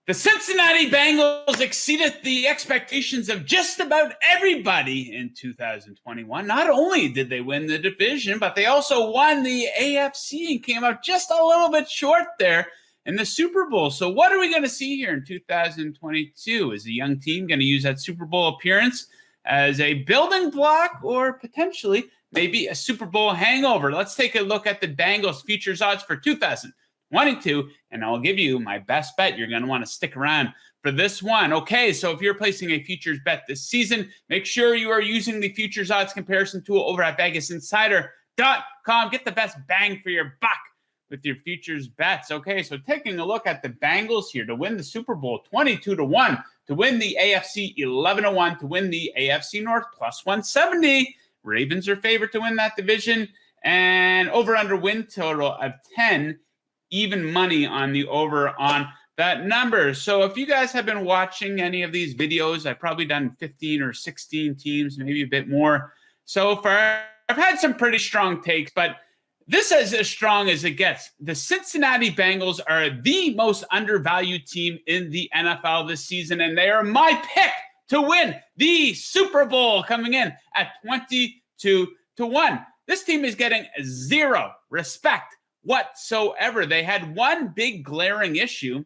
The Cincinnati Bengals exceeded the expectations of just about everybody in 2021. Not only did they win the division, but they also won the AFC and came up just a little bit short there in the Super Bowl. So what are we going to see here in 2022? Is the young team going to use that Super Bowl appearance as a building block or potentially maybe a Super Bowl hangover? Let's take a look at the Bengals futures odds for 2022, and I'll give you my best bet. You're going to want to stick around for this one. Okay, so if you're placing a futures bet this season, make sure you are using the futures odds comparison tool over at VegasInsider.com. Get the best bang for your buck with your futures bets. Okay, so taking a look at the Bengals here to win the Super Bowl, 22-1, to win the AFC, 11-1, to win the AFC North, plus 170. Ravens are favored to win that division, and over-under win total of 10, even money on the over on that number. So if you guys have been watching any of these videos, I've probably done 15 or 16 teams, maybe a bit more so far. I've had some pretty strong takes, but this is as strong as it gets. The Cincinnati Bengals are the most undervalued team in the NFL this season, and they are my pick to win the Super Bowl, coming in at 22-1. This team is getting zero respect whatsoever. They had one big glaring issue.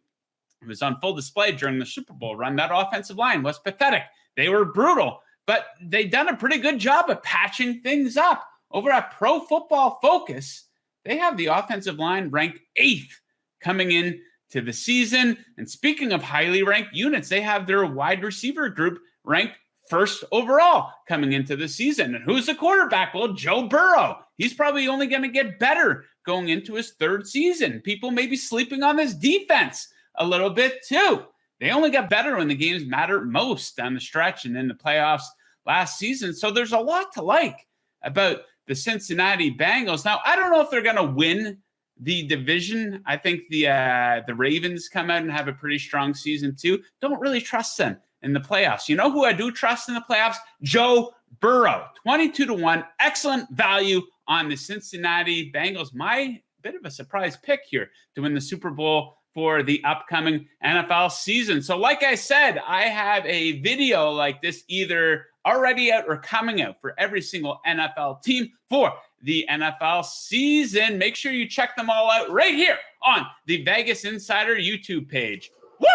It was on full display during the Super Bowl run. That offensive line was pathetic. They were brutal, but they done a pretty good job of patching things up. Over at Pro Football Focus, they have the offensive line ranked 8th coming in to the season. And speaking of highly ranked units, they have their wide receiver group ranked 1st overall coming into the season. And who's the quarterback? Well, Joe Burrow. He's probably only going to get better going into his 3rd season. People may be sleeping on this defense a little bit too. They only got better when the games mattered most down the stretch and in the playoffs last season. So there's a lot to like about the Cincinnati Bengals. Now, I don't know if they're going to win the division. I think the Ravens come out and have a pretty strong season too. Don't really trust them in the playoffs. You know who I do trust in the playoffs? Joe Burrow, 22-1, excellent value on the Cincinnati Bengals. My bit of a surprise pick here to win the Super Bowl for the upcoming NFL season. So like I said, I have a video like this either already out or coming out for every single NFL team for the NFL season. Make sure you check them all out right here on the Vegas Insider YouTube page. Woo!